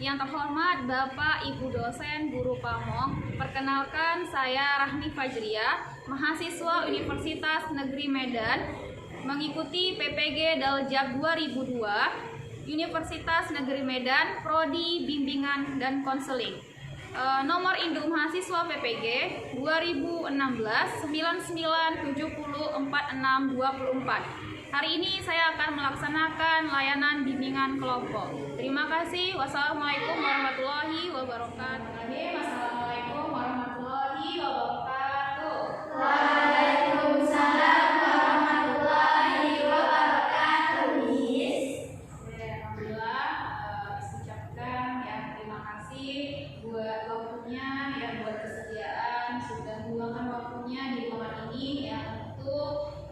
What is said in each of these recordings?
Yang terhormat Bapak Ibu dosen, guru pamong, perkenalkan saya Rahmi Fajriah, mahasiswa Universitas Negeri Medan, mengikuti PPG Daljak 2002, Universitas Negeri Medan, Prodi Bimbingan dan Konseling. Nomor induk mahasiswa PPG 2016 99704624. Hari ini saya akan melaksanakan layanan bimbingan kelompok. Terima kasih. Wassalamualaikum warahmatullahi wabarakatuh. Wassalamualaikum warahmatullahi wabarakatuh. Waalaikumsalam warahmatullahi wabarakatuh, Miss. Alhamdulillah, ucapkan ya terima kasih buat waktunya, ya buat kesediaan sudah meluangkan waktunya di ruangan ini ya untuk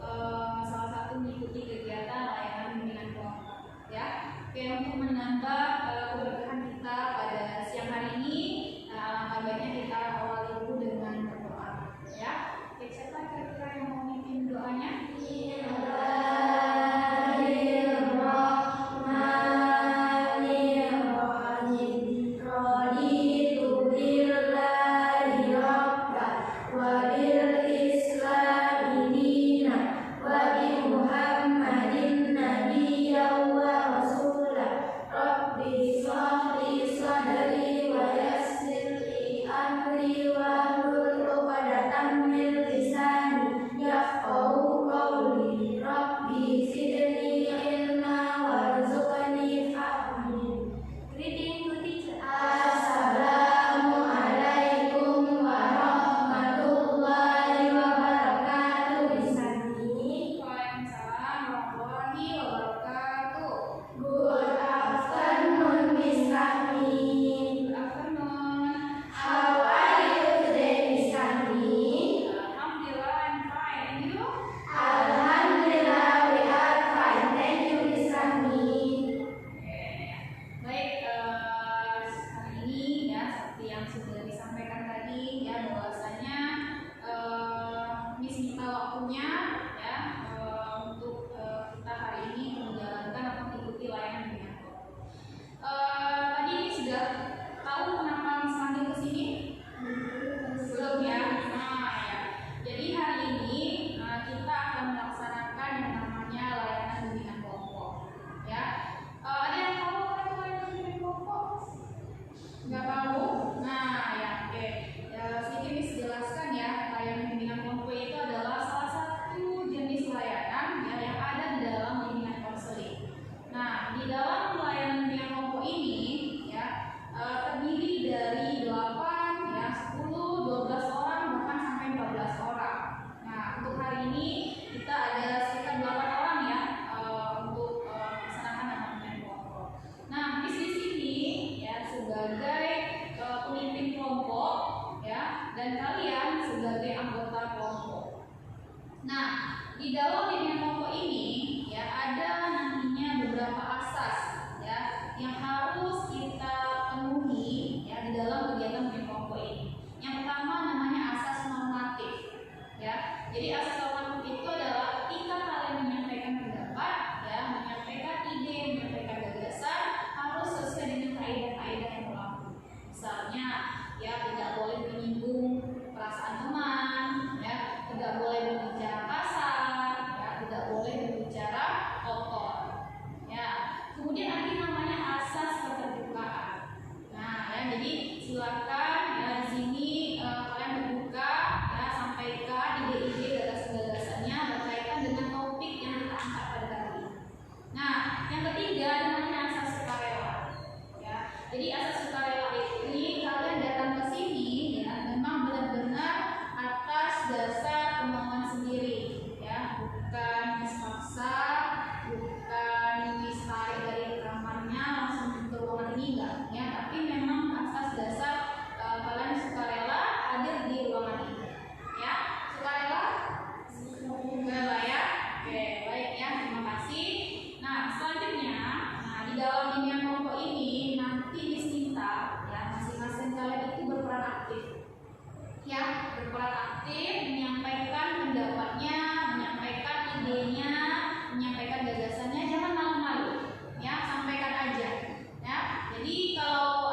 salah satu mengikuti kegiatan layanan bimbingan kelompok ya. Oke, untuk menambah keberkahan kita pada siang hari ini, alangkah baiknya kita awali dulu dengan berdoa ya. Oke, siapa kira-kira yang mau memimpin doanya? Menyampaikan gagasannya, jangan malu-malu ya, sampaikan aja ya. Jadi kalau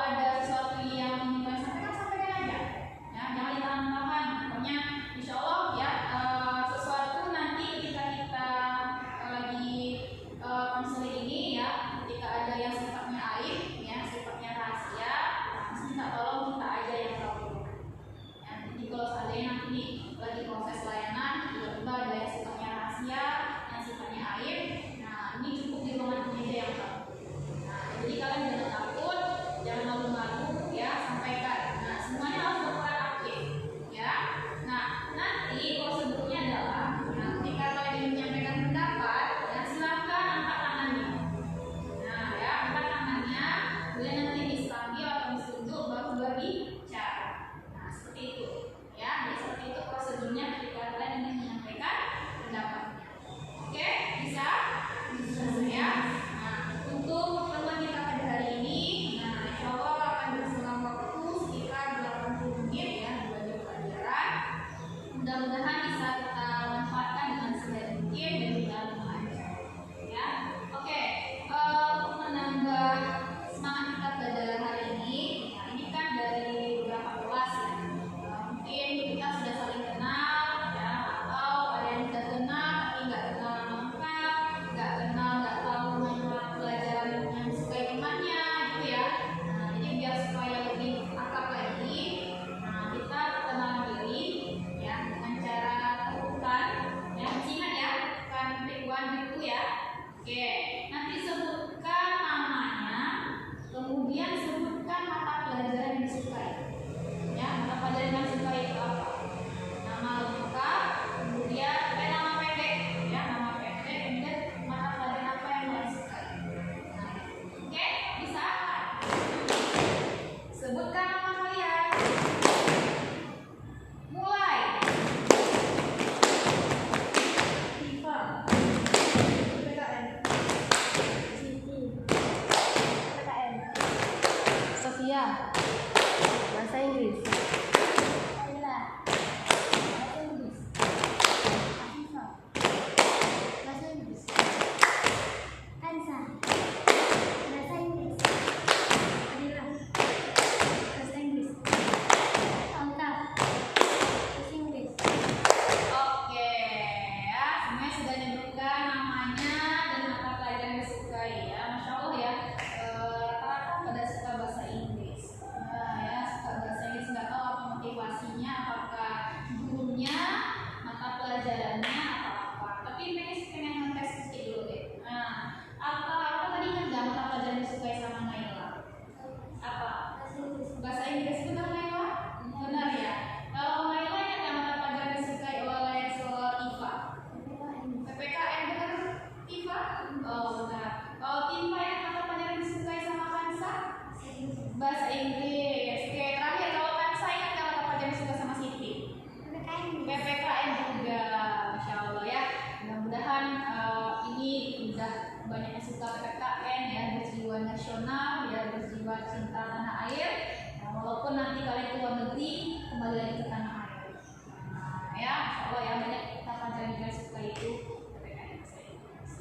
kembali lagi ke tanah air. Nah, ya, insya Allah ya banyak kita pelajaran juga setelah itu.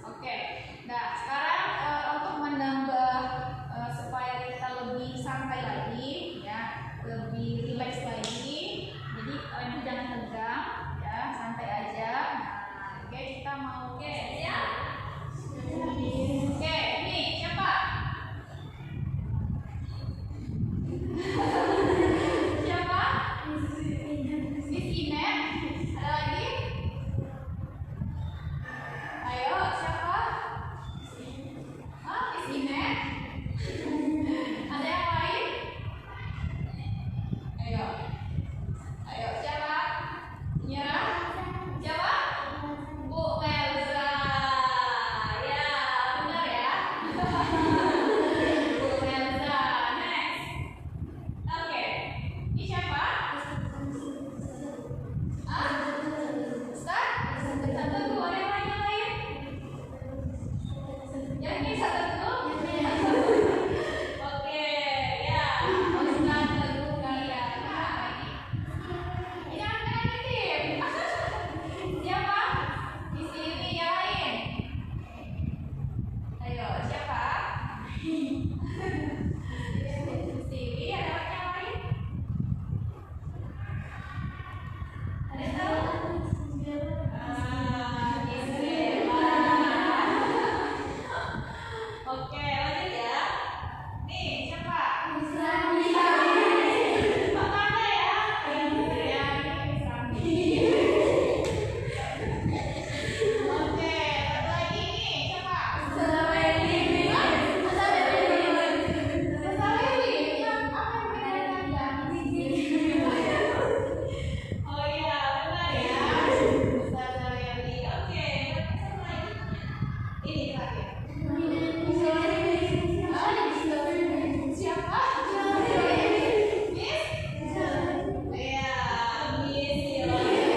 Oke, nah sekarang untuk menambah supaya kita lebih santai lagi, ya, lebih rileks lagi. Jadi kalian tuh jangan tegang, ya, santai aja. Nah, oke, kita mau ya. Oke, ini siapa? Siapa? Miss Inet. Ada lagi? Ayo, siapa? Miss Inet. Ada yang lain? Ayo. Ayo, siapa? Nyerah? Siapa? Bu Melza. Ya, benar ya. Bu Melza. Next. Oke. Ini siapa? Ustaz? Satu dulu, ada yang lain? Yang ini satu dulu? Oke, ya. Ustaz dulu kalian. Nah, ini anak-anak tim. Siapa? Di sini yang lain. Ayo, siapa? Di sini ada yang lain? Ada yang tahu? Oke, lanjut ya. Nih, siapa? Makanya ya. Ya, oke, satu lagi nih, siapa? Sesaweli. Yang apa yang bedanya? Oh iya, benar ya. Sesaweli. Oke, satu lagi. Ini terakhir. Siapa? Miss? Iya, Miss Yolanda.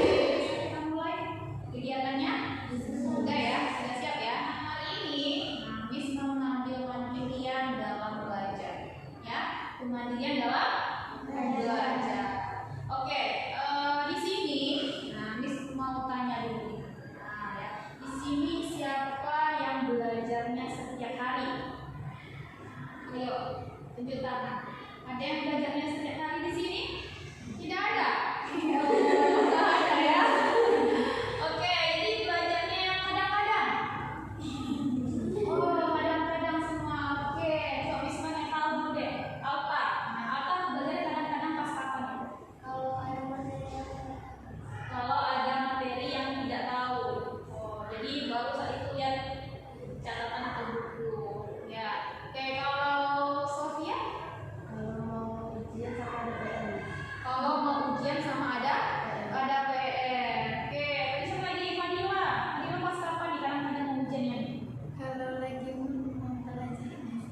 Kita mulai kegiatannya? Sudah ya, sudah siap ya. Hari ini Miss mau mengambil kemandirian dalam belajar. Ya, kemandirian dalam belajar. Oke, di sini, Miss mau tanya dulu. Nah, ya, di sini siapa yang belajarnya setiap hari? Ayo, tunjuk tangan. Ada yang belajarnya setiap hari di sini? Tidak ada. Tidak ada ya. Oke, jadi belajarnya yang kadang-kadang. Oh, kadang-kadang semua. Oke, coba Miss Mana tahu dulu deh. Alta. Nah, Alta belajar kadang-kadang pas kapan itu? Kalau ada materi yang tidak tahu. Oh, jadi baru saat itu lihat catatan atau buku. Ya. Oke, kalau Sofia? Kalau mau ujian sama ada PR. Oke, tadi siapa lagi? Fadila. Fadila pas kapan nih kadang-kadang mau ujiannya?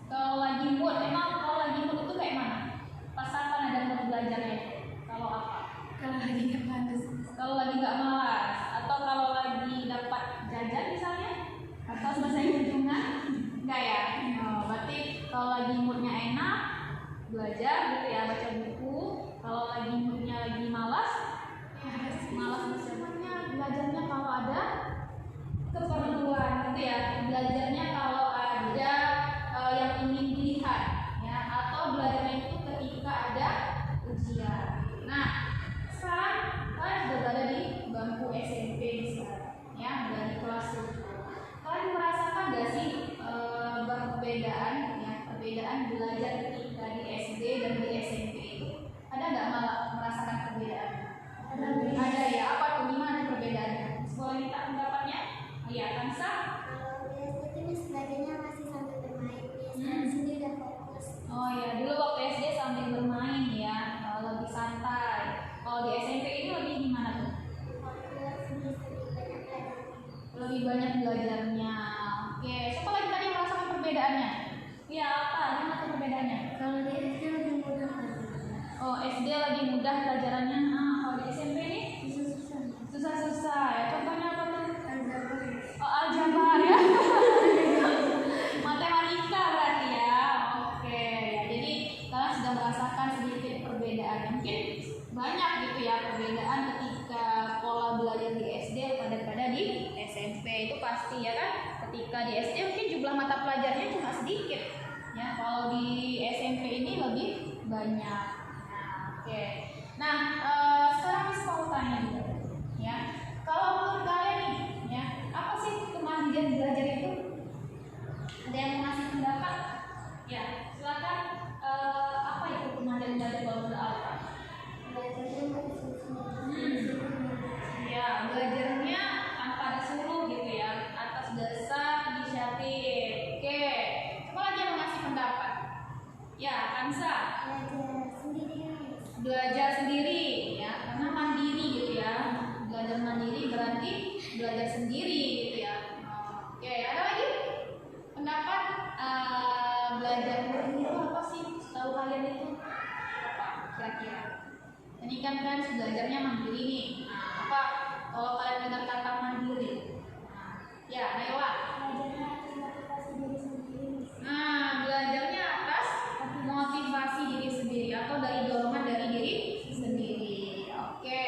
Kalau lagi mood, emang kalau lagi mood itu kayak mana? Pas kapan ada mood belajarnya? Kalau apa? Kalau lagi nggak malas, atau kalau lagi dapat jajan misalnya, atau selesai kunjungan, enggak ya? Oh, berarti kalau lagi moodnya enak, belajar gitu ya, baca buku. Kalau lagi moodnya lagi malas, malas belajarnya, kalau ada keperluan gitu ya, belajarnya kalau ada yang ingin dilihat, ya, atau belajarnya itu ketika ada ujian. Nah, sekarang kalian sudah berada di bangku SMP sekarang, ya, dari kelas 7. Kalian merasakan nggak sih perbedaan, ya, perbedaan belajar ketika di SD dan di SMP itu? Ada nggak merasakan perbedaan? Ada ya. Apa tuh? Gimana perbedaannya? Boleh minta pendapatnya? Iya, Kansa? Oh iya, dulu waktu SD sambil bermain ya, lebih santai. Kalau di SMP ini lebih gimana tuh? Lebih banyak belajarnya. Oke, siapa lagi tadi yang merasakan perbedaannya? Iya, apa? Gimana tuh perbedaannya? Kalau di SD lebih mudah. Oh, SD lagi mudah pelajarannya. Kalau di SMP ini susah-susah ya. Contohnya apa tuh? Oh, aljabar ya. Matematika berarti ya. Oke, ya. Jadi kalian sudah merasakan sedikit perbedaan. Mungkin banyak gitu ya perbedaan ketika pola belajar di SD pada di SMP itu pasti ya kan. Ketika di SD mungkin jumlah mata pelajarannya cuma sedikit ya, kalau di SMP ini lebih banyak. Nah, oke. Nah, sekarang saya mau tanya juga ya, kalau menurut kalian nih ya, apa sih kemandirian belajar itu? Ada yang mau ngasih pendapat? Ya, silakan. Apa itu kemandirian belajar kalau menurut Alfa? Ya, belajarnya tanpa disuruh gitu ya, atas dasar inisiatif. Oke, coba lagi yang mengasih pendapat. Ya, Kansa. Belajar sendiri ya, karena mandiri gitu ya. Belajar mandiri berarti belajar sendiri gitu ya. Oke, ada lagi pendapat? Belajar mandiri itu apa sih? Tahu kalian itu apa kira-kira? Ini kan belajarnya mandiri nih. Nah, apa kalau kalian dengar kata mandiri? Nah, ya, Naila. Nah, belajarnya atas motivasi diri sendiri atau dari dorongan dari diri sendiri. Oke,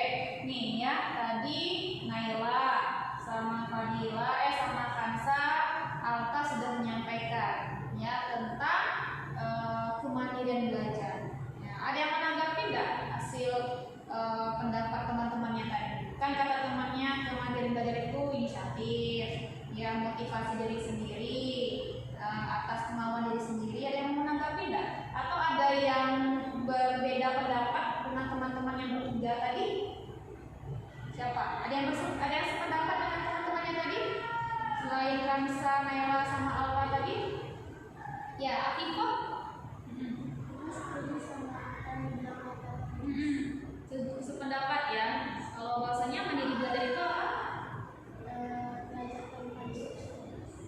nih ya tadi Naila sama Fadila, sama Kansa, Alka sudah menyampaikan ya tentang kemandirian belajar. Ya, ada yang menanggapi nggak hasil pendapat teman-temannya tadi? Kan kata temannya kemandirian belajar itu inisiatif, ya motivasi diri sendiri, atas kemauan diri sendiri. Ada yang menanggapi nggak? Atau ada yang berbeda pendapat dengan teman-teman yang bertiga tadi? Siapa? Ada yang sependapat dengan teman-temannya tadi? Selain Kansa, Naila, sama Alfa tadi? Ya, Afifah? Sependapat ya. Kalau bahasanya mandiri belajar itu apa?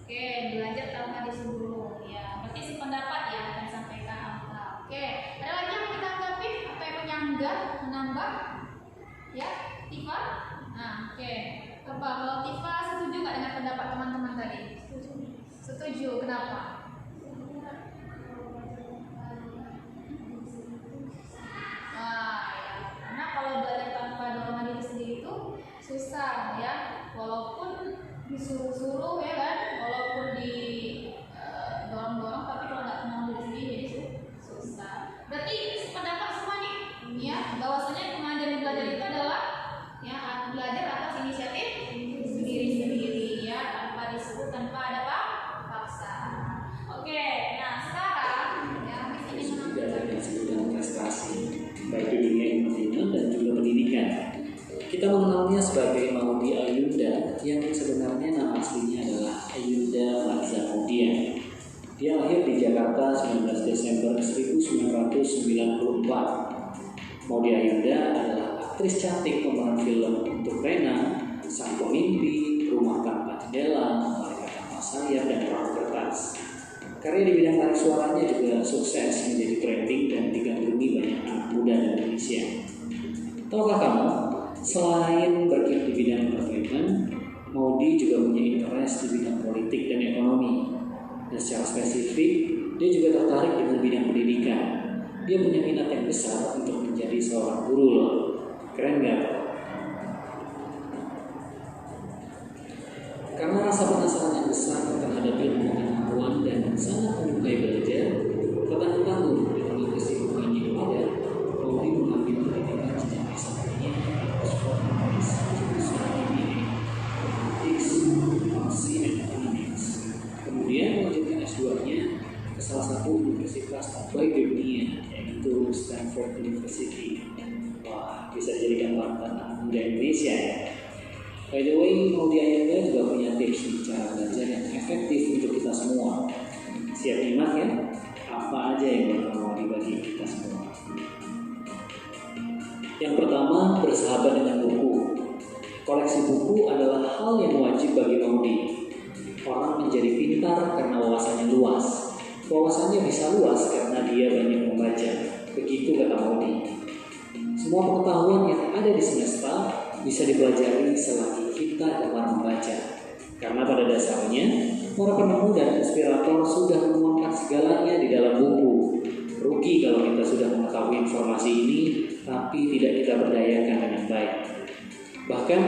Oke, belajar tanpa disuruh. Ya, berarti sependapat ya akan sampaikan Alfa. Oke, ada lagi yang menanggapi atau yang menyanggah, menambah? Ya, Tifa? Nah, oke. Coba kalau Tifa setuju nggak dengan pendapat teman-teman tadi? Setuju. Kenapa? Karena kalau belajar tanpa dorongan diri sendiri itu susah ya, walaupun disuruh-suruh ya kan, walaupun di dorong-dorong, tapi kalau nggak kenal diri sendiri jadi susah. Berarti pendapat semua nih ya, bahwasanya kemandirian belajar itu adalah ya belajar atas inisiatif sendiri-sendiri ya, tanpa disuruh, tanpa ada paksa. Oke, nah sekarang ya ini menunjukkan prestasi baik di dunia entertainment dan juga pendidikan. Kita mengenalnya sebagai Maudy Ayunda yang sebenarnya nama aslinya adalah Ayunda Faza Maudia. Dia lahir di Jakarta 19 Desember 1994. Maudy Ayunda adalah aktris cantik pemeran film Untuk Rena, Sang Pemimpi, Rumah Tanpa Jendela, Malaikat Tanpa Sayap, dan Perahu Kertas. Karya di bidang tarik suaranya juga sukses menjadi trending dan digandrungi banyak anak muda di Indonesia. Tahukah kamu, selain berkiprah di bidang entertainment, Maudy juga punya interest di bidang politik dan ekonomi. Dan secara spesifik, dia juga tertarik dengan bidang pendidikan. Dia punya minat yang besar untuk menjadi seorang guru loh. Keren gak? Karena rasa penasaran yang besar terhadap ilmu pengetahuan dan sangat menyukai belajar, bertahun-tahun dengan kesibukannya yang ada, Maudy mengambil pendidikan jenjang S1-nya di Oxford University jurusan MBA Politics, Policy and Economics. Kemudian melanjutkan S2-nya ke salah satu universitas terbaik di dunia, yaitu Stanford University. Wah, bisa dijadikan panutan anak muda Indonesia ya. By the way, Maudy Ayunda juga punya tips cara belajar yang efektif untuk kita semua. Siap nyimak ya? Apa aja yang bakal mau dibagi kita semua? Yang pertama, bersahabat dengan buku. Koleksi buku adalah hal yang wajib bagi Maudy. Orang menjadi pintar karena wawasannya luas. Wawasannya bisa luas karena dia banyak membaca. Begitu kata Maudy. Semua pengetahuan yang ada di semesta bisa dipelajari selagi kita gemar membaca. Karena pada dasarnya, para penemu dan inspirator sudah menuangkan segalanya di dalam buku. Rugi kalau kita sudah mengetahui informasi ini tapi tidak kita berdayakan dengan baik. Bahkan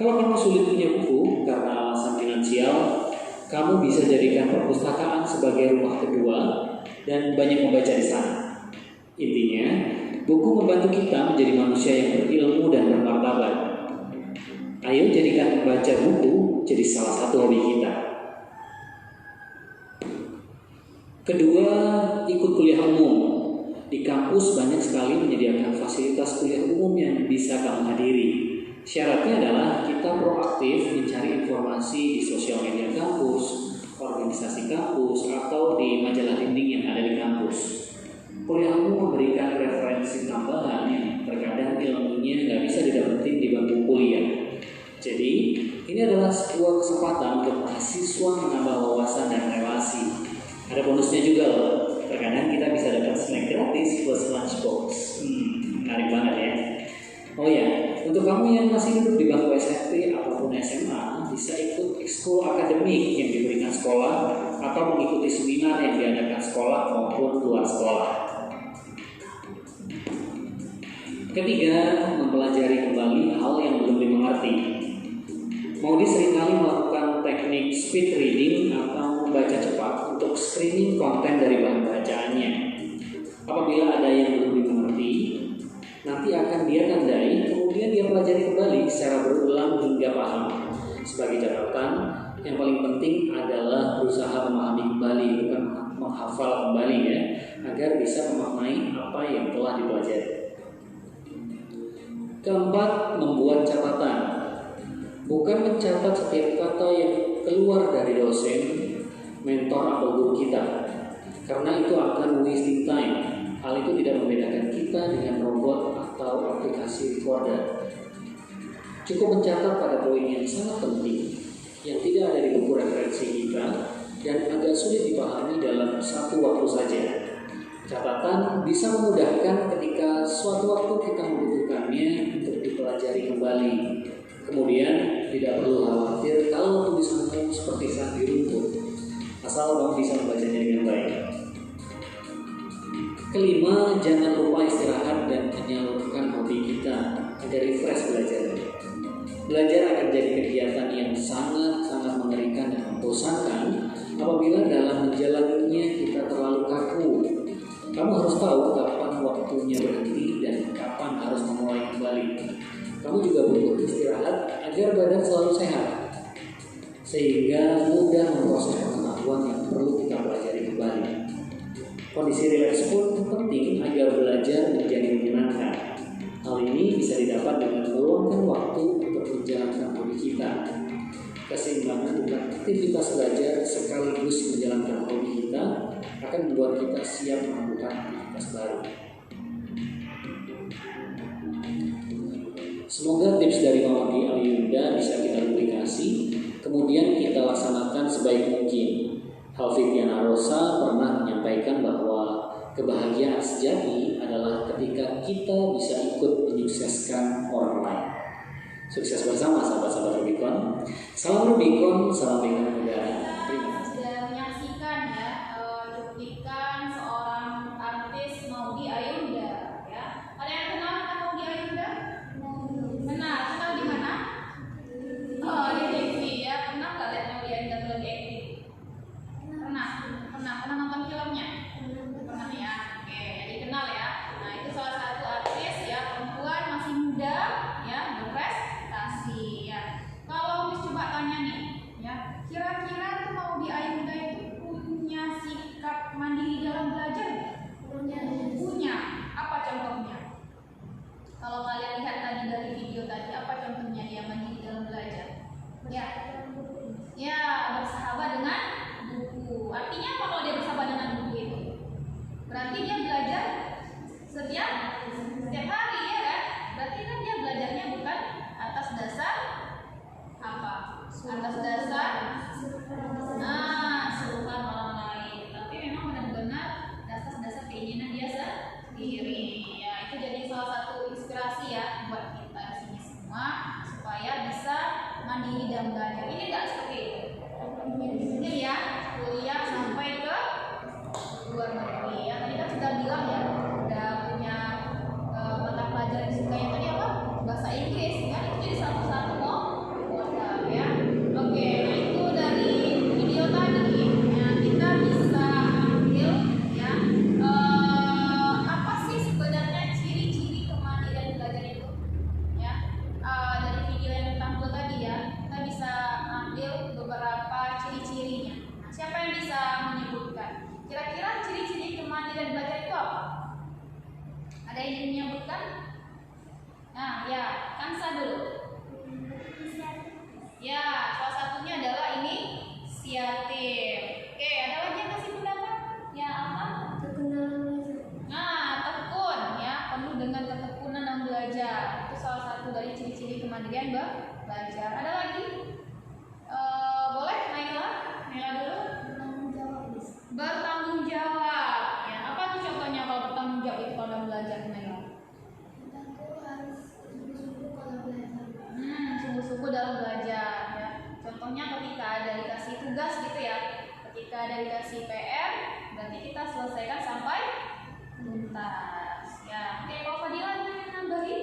kalau kamu sulit punya buku karena alasan finansial, kamu bisa jadikan perpustakaan sebagai rumah kedua dan banyak membaca di sana. Intinya, buku membantu kita menjadi manusia yang berilmu dan bermartabat. Ayo jadikan membaca buku jadi salah satu hobi kita. Kedua, ikut kuliah umum. Di kampus banyak sekali menyediakan fasilitas kuliah umum yang bisa kamu hadiri. Syaratnya adalah kita proaktif mencari informasi di sosial media kampus, organisasi kampus, atau di majalah dinding yang ada di kampus. Kuliah umum memberikan referensi tambahan yang terkadang ilmunya nggak bisa didapetin di bangku kuliah. Jadi, ini adalah sebuah kesempatan untuk mahasiswa menambah wawasan dan relasi. Ada bonusnya juga loh. Terkadang kita bisa dapat snack gratis plus lunchbox. Menarik banget ya. Oh ya, untuk kamu yang masih duduk di bangku SMP ataupun SMA, bisa ikut ekskul akademik yang diberikan sekolah atau mengikuti seminar yang diadakan sekolah maupun luar sekolah. Ketiga, mempelajari kembali hal yang belum dimengerti. Maudi seringkali melakukan teknik speed reading atau membaca cepat untuk screening konten dari bahan bacaannya. Apabila ada yang belum dimengerti, nanti akan dia tandai, kemudian dia pelajari kembali secara berulang hingga paham. Sebagai catatan, yang paling penting adalah berusaha memahami kembali, bukan menghafal kembali ya, agar bisa memaknai apa yang telah dipelajari. Keempat, membuat catatan. Bukan mencatat setiap kata yang keluar dari dosen, mentor atau guru kita, karena itu akan wasting time. Hal itu tidak membedakan kita dengan robot atau aplikasi recorder. Cukup mencatat pada poin yang sangat penting, yang tidak ada di buku referensi kita, dan agak sulit dipahami dalam satu waktu saja. Catatan bisa memudahkan ketika suatu waktu kita membutuhkannya untuk dipelajari kembali. Kemudian tidak perlu khawatir kalau tulisanmu seperti saat di rumput, asal kamu bisa membacanya dengan baik. Kelima, jangan lupa istirahat dan menyalurkan hobi kita agar refresh belajar. Belajar akan jadi kegiatan yang sangat-sangat mengerikan dan membosankan apabila dalam menjalaninya kita terlalu kaku. Kamu harus tahu kapan waktunya berhenti dan kapan harus memulai kembali. Kamu juga butuh istirahat agar badan selalu sehat, sehingga mudah memproses pengetahuan yang perlu kita pelajari kembali. Kondisi rileks pun penting agar belajar menjadi menyenangkan. Hal ini bisa didapat dengan meluangkan waktu untuk menjalankan hobi kita. Keseimbangan dengan aktivitas belajar sekaligus menjalankan hobi kita akan membuat kita siap melakukan aktivitas baru. Semoga tips dari Mama Di Ayunda bisa kita duplikasi, kemudian kita laksanakan sebaik mungkin. Halvidiana Rosa pernah menyampaikan bahwa kebahagiaan sejati adalah ketika kita bisa ikut menyukseskan orang lain. Sukses bersama sahabat-sahabat Rubicon. Salam Rubicon, salam Rubicon muda. Terima kasih. Sudah menyaksikan ya cuplikan seorang artis Maudy Ayunda ya. Ada yang kenal dengan Maudy Ayunda? Kenal di mana? Oh, di TV ya. Pernah nggak lihat Maudy Ayunda lagi aktif? Pernah nonton filmnya? Pernah ya. Oke, jadi kenal ya. Nah, itu salah satu artis ya, perempuan masih muda ya, berprestasi ya. Kalau Miss coba tanya nih ya, kira-kira tuh Maudy Ayunda itu punya sikap mandiri dalam belajar nggak? Punya. Apa contohnya? Kalau kalian lihat tadi dari video tadi, apa contohnya dia mandiri dalam belajar? Ya, bersahabat dengan buku. Artinya apa kalau dia bersahabat dengan buku itu? Berarti dia belajar setiap hari ya kan? Berarti kan dia belajarnya bukan atas dasar apa? Atas dasar suruhan orang lain, tapi memang benar-benar dasar keinginan dia sendiri. Ya, itu jadi salah satu inspirasi ya buat kita sini semua supaya bisa mandiri dan belajar. Ini enggak seperti itu. Ini ya, kuliah sampai ke luar negeri ya. Tadi kan sudah bilang sebutkan? Nah, ya, Kansa dulu. Ya, salah satunya adalah inisiatif. Oke, ada lagi yang kasih pendapat? Ya, apa? Nah, tekun ya, penuh dengan ketekunan dalam belajar. Itu salah satu dari ciri-ciri kemandirian belajar. Ada lagi? Boleh, Naila? Naila dulu. Bertanggung jawab. Ya, apa tuh contohnya kalau bertanggung jawab itu kalau belajar, Naila? Sungguh-sungguh dalam belajar ya. Contohnya ketika ada dikasih tugas gitu ya, ketika ada dikasih PR, berarti kita selesaikan sampai tuntas ya. Oke, kalau Fadila ingin nambahin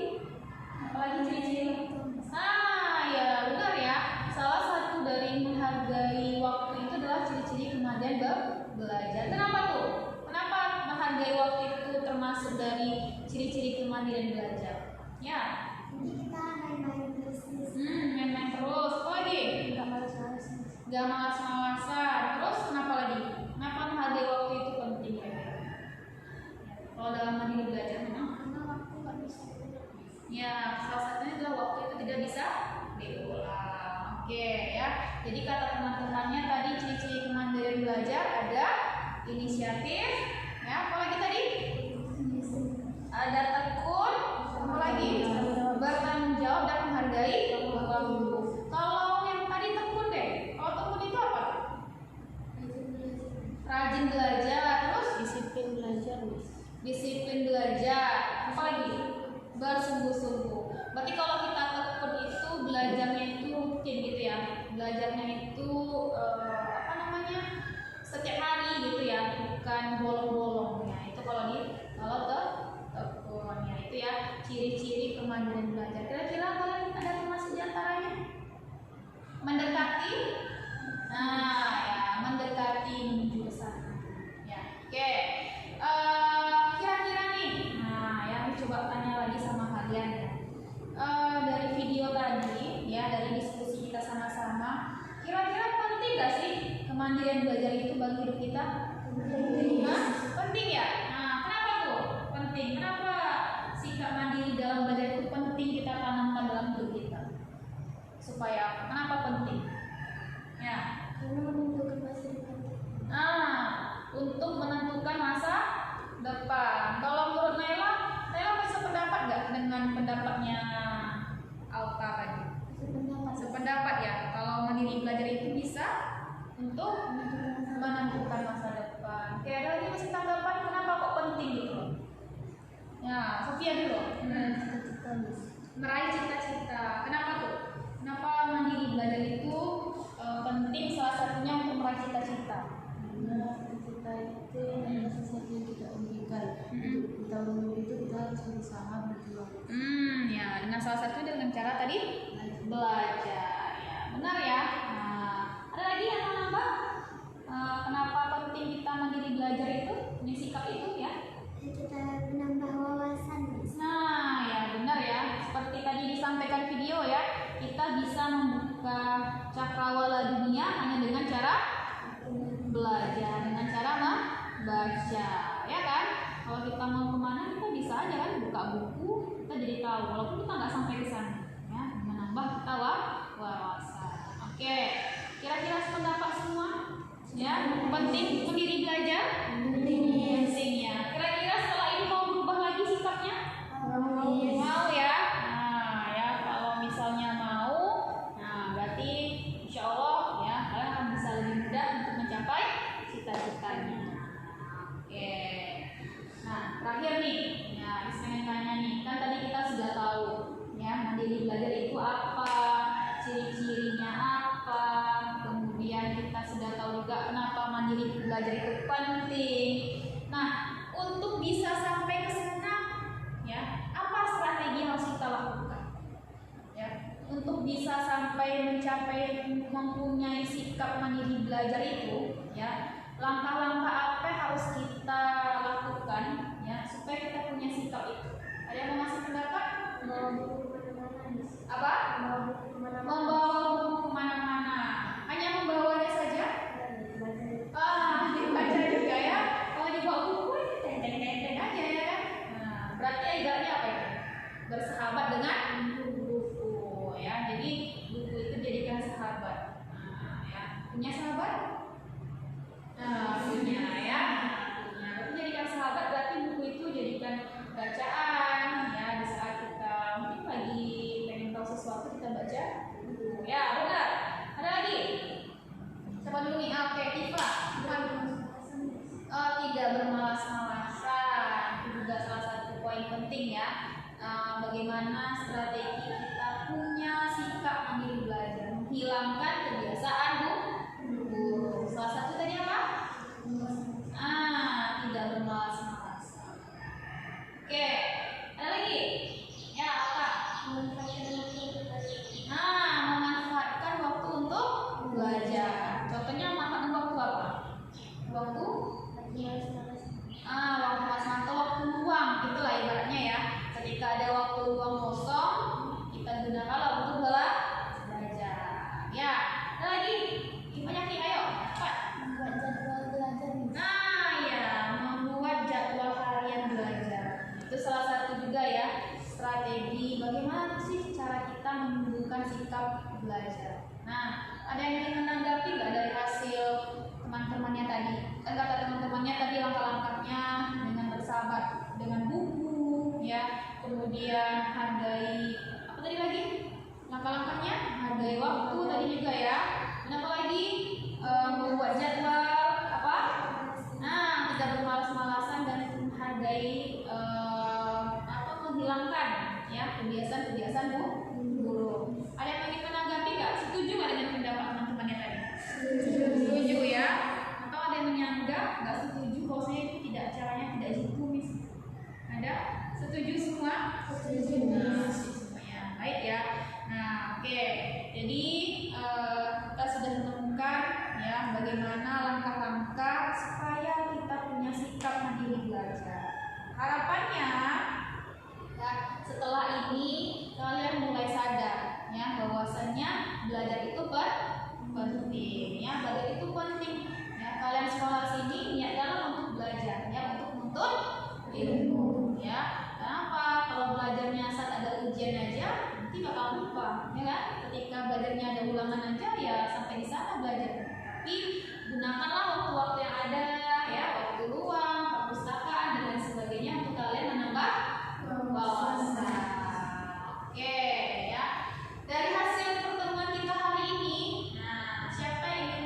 apalagi ciri-ciri? Nah ya benar ya, salah satu dari menghargai waktu itu adalah ciri-ciri kemandirian belajar. Kenapa tuh? Kenapa menghargai waktu itu termasuk dari ciri-ciri kemandirian belajar? Ya. Main-main terus. Apa lagi? Gak malas-malasan. Terus kenapa lagi? Kenapa menghargai waktu itu penting ya? Kalau dalam mandiri belajar memang ya, salah satunya adalah waktu itu tidak bisa diulang. Oke ya. Jadi kata teman-temannya tadi ciri-ciri kemandirian belajar ada inisiatif, ya. Apalagi tadi? Ada tekun, apalagi? Bertanggung jawab dan menghargai waktu. Kalau yang tadi tekun deh, kalau tekun itu apa? Rajin belajar, terus disiplin belajar, apalagi? Bersungguh-sungguh. Berarti kalau kita tekun itu belajarnya itu rutin gitu ya, belajarnya itu setiap hari gitu ya, bukan bolong-bolong ya. Itu kalau tekun ya, itu ya ciri-ciri kemandirian belajar. Kira-kira kalian ada termasuk di antaranya? Mendekati, nah ya mendekati menuju ke sana. Ya, oke. Kira-kira nih, nah ya coba tanya lagi sama kalian ya. Dari video tadi ya, dari diskusi kita sama-sama, kira-kira penting gak sih kemandirian belajar itu bagi hidup kita? Penting ya. Nah, kenapa tuh penting? Kenapa sikap mandiri dalam belajar itu penting kita tanamkan dalam hidup kita? Supaya kenapa penting? Ya. Untuk menentukan masa depan. Kalau menurut Naila bisa pendapat nggak dengan pendapatnya Alka tadi? Sependapat ya. Kalau mandiri belajar itu bisa untuk menentukan masa depan. Oke, ada lagi masih tanggapan kenapa kok penting gitu? Ya, Sofia dulu. Meraih cita-cita. Kenapa tuh? Kenapa mandiri belajar itu penting, salah satunya untuk meraih cita-cita? Cita itu adalah sesuatu yang tidak memberikan. Untuk kita memenuhi itu kita harus berusaha berjuang. Ya, dengan salah satunya dengan cara tadi belajar. Ya, benar ya. Nah, ada lagi yang mau nambah? Kenapa penting kita mandiri belajar itu? Ini sikap itu ya? Kita menambah wawasan. Nah, ya benar ya. Seperti tadi disampaikan video ya, kita bisa membuka cakrawala dunia hanya dengan cara belajar, dengan cara membaca, ya kan? Kalau kita mau kemana kita bisa aja kan buka buku, kita jadi tahu walaupun kita nggak sampai ke sana, ya menambah kita wawasan. Oke, kira-kira sependapat semua? Ya, penting mandiri belajar. Penting ya. Kira-kira setelah ini mau berubah lagi sikapnya? Mau ya. Nah, ya kalau misalnya mau, nah berarti insya Allah ya kalian akan bisa lebih mudah untuk mencapai cita-citanya. Oke. Nah, terakhir nih, ya pengen tanya nih, kan tadi kita sudah tahu ya mandiri belajar itu apa, ciri-cirinya apa, kemudian kita sudah tahu juga kenapa mandiri belajar itu penting. Nah, untuk bisa sampai ke sana, ya apa strategi yang harus kita lakukan? Ya, untuk bisa sampai mencapai mempunyai sikap mandiri belajar itu, ya langkah-langkah apa yang harus kita lakukan, ya supaya kita punya sikap itu? Ada yang mau ngasih pendapat? Apa? Membawa buku kemana-mana. Hanya membawanya saja? Dibaca juga ya. Kalau dibawa buku, tenteng-tenteng aja ya. Nah, berarti ibaratnya apa ya? sesuatu kita baca buku. Ya, benar. Ada lagi? Siapa dulu nih? Oke, Tifa. Tidak bermalas-malasan. Itu juga salah satu poin penting ya. Bagaimana strategi kita punya sikap mandiri belajar, menghilangkan kebiasaan buruk. Salah satu tadi apa? Tidak bermalas-malasan. Oke, ada lagi? Ya, apa? Memanfaatkan waktu untuk belajar. Contohnya memanfaatkan waktu apa? Waktu waktu waktu luang, itulah ibaratnya ya. Ketika ada waktu luang kosong, kita gunakanlah untuk belajar. Ya, ada lagi? Banyak nih, ayo, cepat. Membuat jadwal belajar. Ya, membuat jadwal harian belajar. Itu salah satu juga ya strategi bagaimana sih cara kita menumbuhkan sikap belajar. Nah, ada yang ingin menanggapi nggak dari hasil teman-temannya tadi? Kata teman-temannya tadi langkah-langkahnya dengan bersahabat dengan buku, ya, kemudian hargai apa tadi lagi? Langkah-langkahnya hargai waktu tadi juga ya. Dan apa lagi? Membuat jadwal apa? Tidak bermalas-malasan dan menghargai menghilangkan ya kebiasaan-kebiasaan buruk. Ada yang ingin menanggapi nggak? Setuju nggak dengan pendapat teman-temannya tadi? Setuju ya. Atau ada yang menyanggah nggak setuju bahwasanya itu caranya tidak gitu, Miss? Ada? Setuju semua? Setuju. Nah, semuanya baik ya. Nah, oke. Jadi kita sudah menemukan ya bagaimana langkah-langkah supaya kita punya sikap mandiri belajar. Harapannya ya, setelah ini kalian mulai sadar ya bahwasannya belajar itu penting ya, belajar itu penting ya. Kalian sekolah sini niatkanlah untuk belajar ya, untuk menuntut ilmu ya. Kenapa? Kalau belajarnya saat ada ujian aja nanti bakal lupa ya kan? Ketika belajarnya ada ulangan aja ya sampai di sana belajar. Tapi gunakanlah waktu-waktu yang ada ya, waktu luang, perpustakaan dan lain sebagainya untuk kalian menambah wawasan. Oke ya. Dari hasil pertemuan kita hari ini, nah siapa yang ingin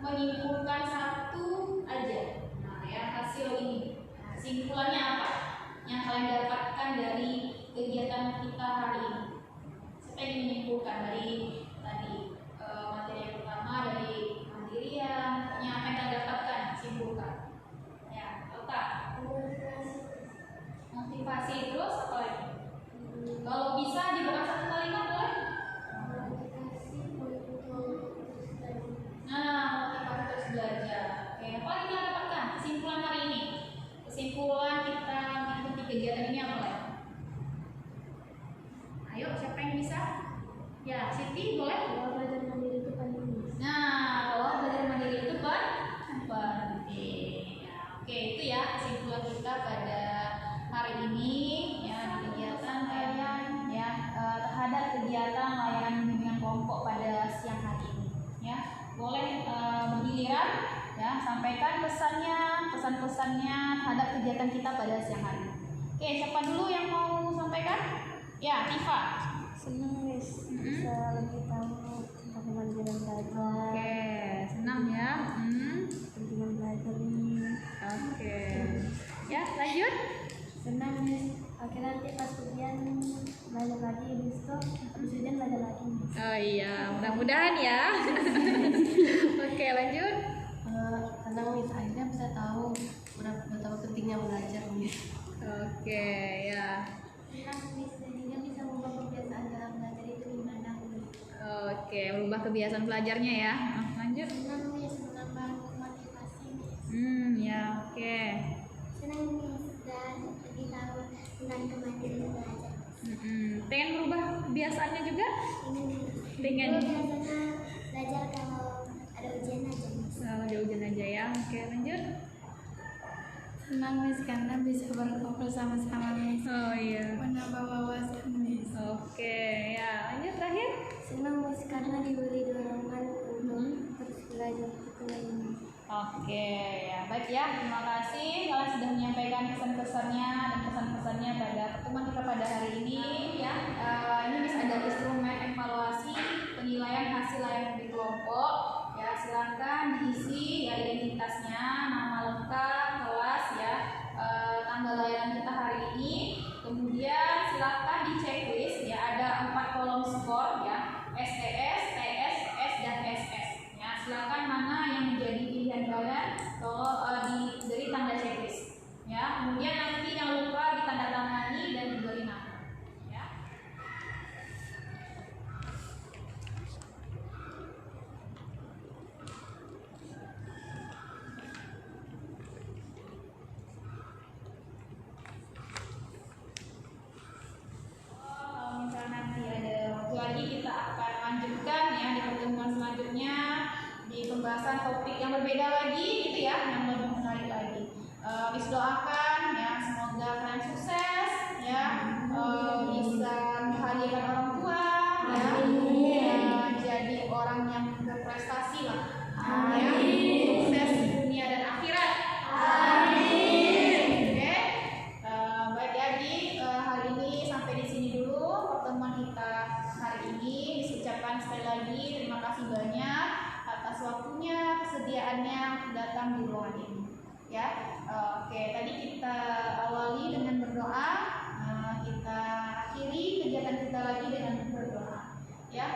menyimpulkan satu aja? Nah ya hasil ini. Nah, simpulannya apa? Yang kalian dapatkan dari kegiatan kita hari ini? Siapa yang ingin menyimpulkan dari tadi materi yang pertama dari mandirian? Pokoknya apa yang kalian dapatkan? Simpulkan. Ya, otak. Motivasi terus apa lagi? Kalau bisa dibuat satu kalimat boleh? Motivasi terus belajar. Oke, apa lagi yang dapatkan? Kesimpulan hari ini. Kesimpulan kita mengikuti kegiatan ini apa lagi? Ayo, siapa yang bisa? Ya, Siti boleh? Kalau belajar mandiri itu penting. Kalau belajar mandiri itu penting. Ya, oke, itu ya kesimpulan kita pada hari ini ya di kegiatan layanan ya terhadap kegiatan layanan bimbingan kelompok pada siang hari ini ya. Boleh bergiliran ya, sampaikan pesan-pesannya terhadap kegiatan kita pada siang hari ini. Oke, siapa dulu yang mau sampaikan? Ya, Tifa. Senang Miss, bisa lebih tahu tentang kemandirian belajar. Oke, senang ya. Pentingan belajar ini. Oke. Ya, lanjut. Senang Miss, akhirnya nanti pas ujian belajar lagi, habis ujian belajar lagi. Oh iya, mudah-mudahan ya. Oke, lanjut. Senang Miss, akhirnya bisa tahu betapa pentingnya belajar Miss. Oke, ya. Senang Miss, jadinya bisa mengubah kebiasaan dalam belajar itu gimana Miss. Oke, merubah kebiasaan belajarnya ya. Lanjut. Senang Miss, menambah motivasi Miss. Ya, oke. Senang Miss, dan lebih tahu tentang kemandirian belajar. Pengen merubah kebiasaannya juga? Pengen. Biasanya belajar kalau ada ujian aja Miss. Ada ujian aja ya. Oke, lanjut. Senang Miss karena bisa berkumpul sama-sama Miss. Oh iya. Menambah wawasan Miss. Oke, ya. Lanjut terakhir. Senang Miss karena diberi dorongan untuk terus belajar itu Miss. Oke, ya baik ya. Terima kasih kalian sudah menyampaikan pesan-pesannya dan pesan-pesannya pada pertemuan kita pada hari ini ya. Ini bisa ada instrumen silakan diisi ya identitasnya, nama lengkap, kelas ya, tanggal lahiran kita hari ini. Kemudian silakan di checklist ya, ada 4 kolom skor ya, STS, TS, S dan SS. Ya, silakan mana yang menjadi pilihan kalian kalau dari tanda checklist. Ya, kemudian nanti jangan lupa ditandatangani dan diberi nama. Ya. Misalnya nanti ada waktu lagi kita akan lanjutkan ya di pertemuan selanjutnya di pembahasan topik yang berbeda lagi gitu ya, yang lebih menarik lagi. Bis doakan ya semoga kalian sukses ya, bisa menghadirkan orang tua ya, jadi orang yang berprestasi lah ya, sukses di dunia dan akhirat. Oke, baik ya di hari ini sampai di sini dulu pertemuan kita hari ini. Diucapkan sekali lagi terima kasih banyak atas waktunya, kesediaannya datang di ruangan ini. Ya, oke. Tadi kita awali dengan berdoa, kita akhiri kegiatan kita lagi dengan berdoa. Ya,